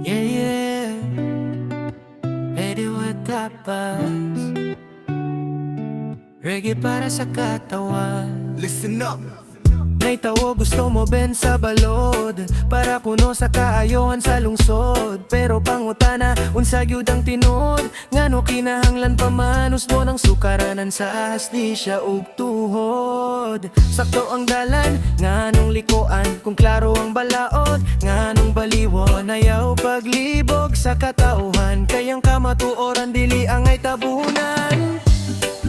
Yeah, yeah. Ready with tapas. Reggae para sa katawan. Listen up. May tawo gusto mo ben sa balod, para puno sa kaayohan sa lungsod. Pero pangutana, unsa gyud ang tinod, ngano kinahanglan pa man usbo ng sukaranan sa hastisya ug tuhod. Sakto ang dalan, nganong likuan, kung klaro ang balaod, nganong baliwon. Ayaw paglibog sa katauhan, kayang kamatuoran dili angay tabunan.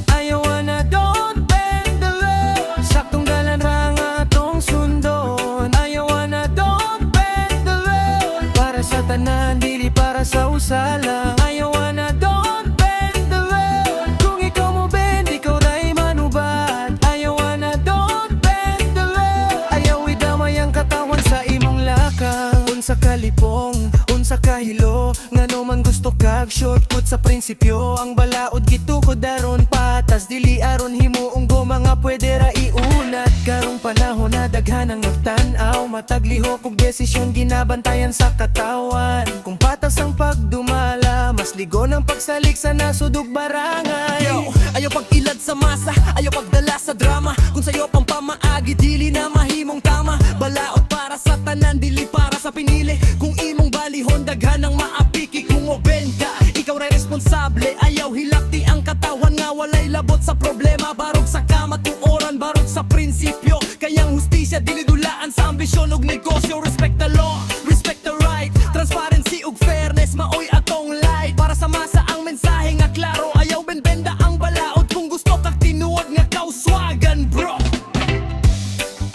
Ayaw na don't bend the law, saktong dalan ra nga atong sundon. Ayaw na don't bend the law, para sa tanan dili para sa usala. Ayaw na don't bend the law, kung ikaw mo bend ikaw ray manubat. Ayaw na don't bend the law, ayaw idamay ang katawan sa imong lakang. Unsa kalipong, unsa kahilo, ngano man gusto kag shortcut sa prinsipyo. Ang balaod gitukod daron patas, dili aron himuong go mga pwede ra iunat. Karong panahon na daghan ang nagtan-aw, mataglihok ug desisyon ginabantayan sa katawan. Kung patas ang pagdumala, mas ligo ng pagsalik sa nasudog barangay. Ayaw pag-ilad sa masa, ayaw pagdala sa drama. Kung sa'yo pang pamaagi, dili na mahimong tama. Balaod para sa tanan, dili para sa pinili. Kung imong balihon, daghan ang maapiki. Kung oben ka, ikaw ray responsable. Ayaw hilakti ang katawan nga walay labot sa problema. Barog sa kamatuoran, barog sa prinsipyo. Kayang hustisya, dili dulaan sa ambisyon ug negosyo. Respect the law, respect the right, transparency ug fairness, maoy atong light. Para sa masa ang mensahe nga klaro, ayaw benbenda ang balaod. Kung gusto kag tinuod nga kauswagan, bro.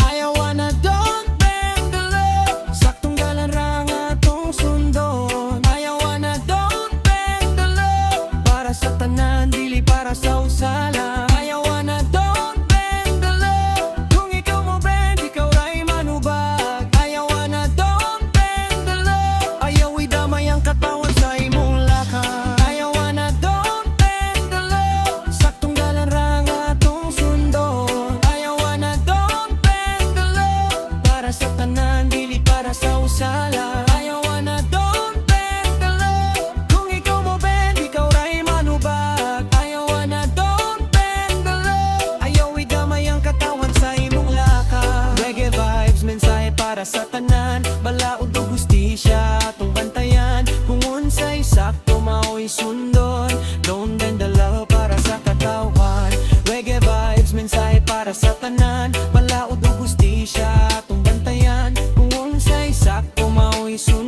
Ayaw na don't bend the law, saktong dalan ra nga atong sundon. Ayaw na don't bend the law, para sa tanan dili para sa usala. Ayaw na don't bend the law, kung ikaw mo bend ikaw ray manubag. Ayaw na don't bend the law, ayaw idamay ang katawan sa imong lakang. Ayaw na don't bend the law, saktong dalan ra nga atong sundon. Ayaw na don't bend the law, para sa tanan dili para sa usala. Ayaw na don't bend the law, kung ikaw mo bend ikaw ray manubag. Ayaw na don't bend the law, ayaw idamay ang katawan sa imong lakang. Reggae vibes, mensahe para sa tanan, balaod ug hustisya atong bantayan. Kung unsay sakto mao'y sundon, don't bend the law para sa katawan. Reggae vibes, mensahe para sa tanan, balaod ug hustisya atong bantayan. Kung unsay sakto mao'y sundon,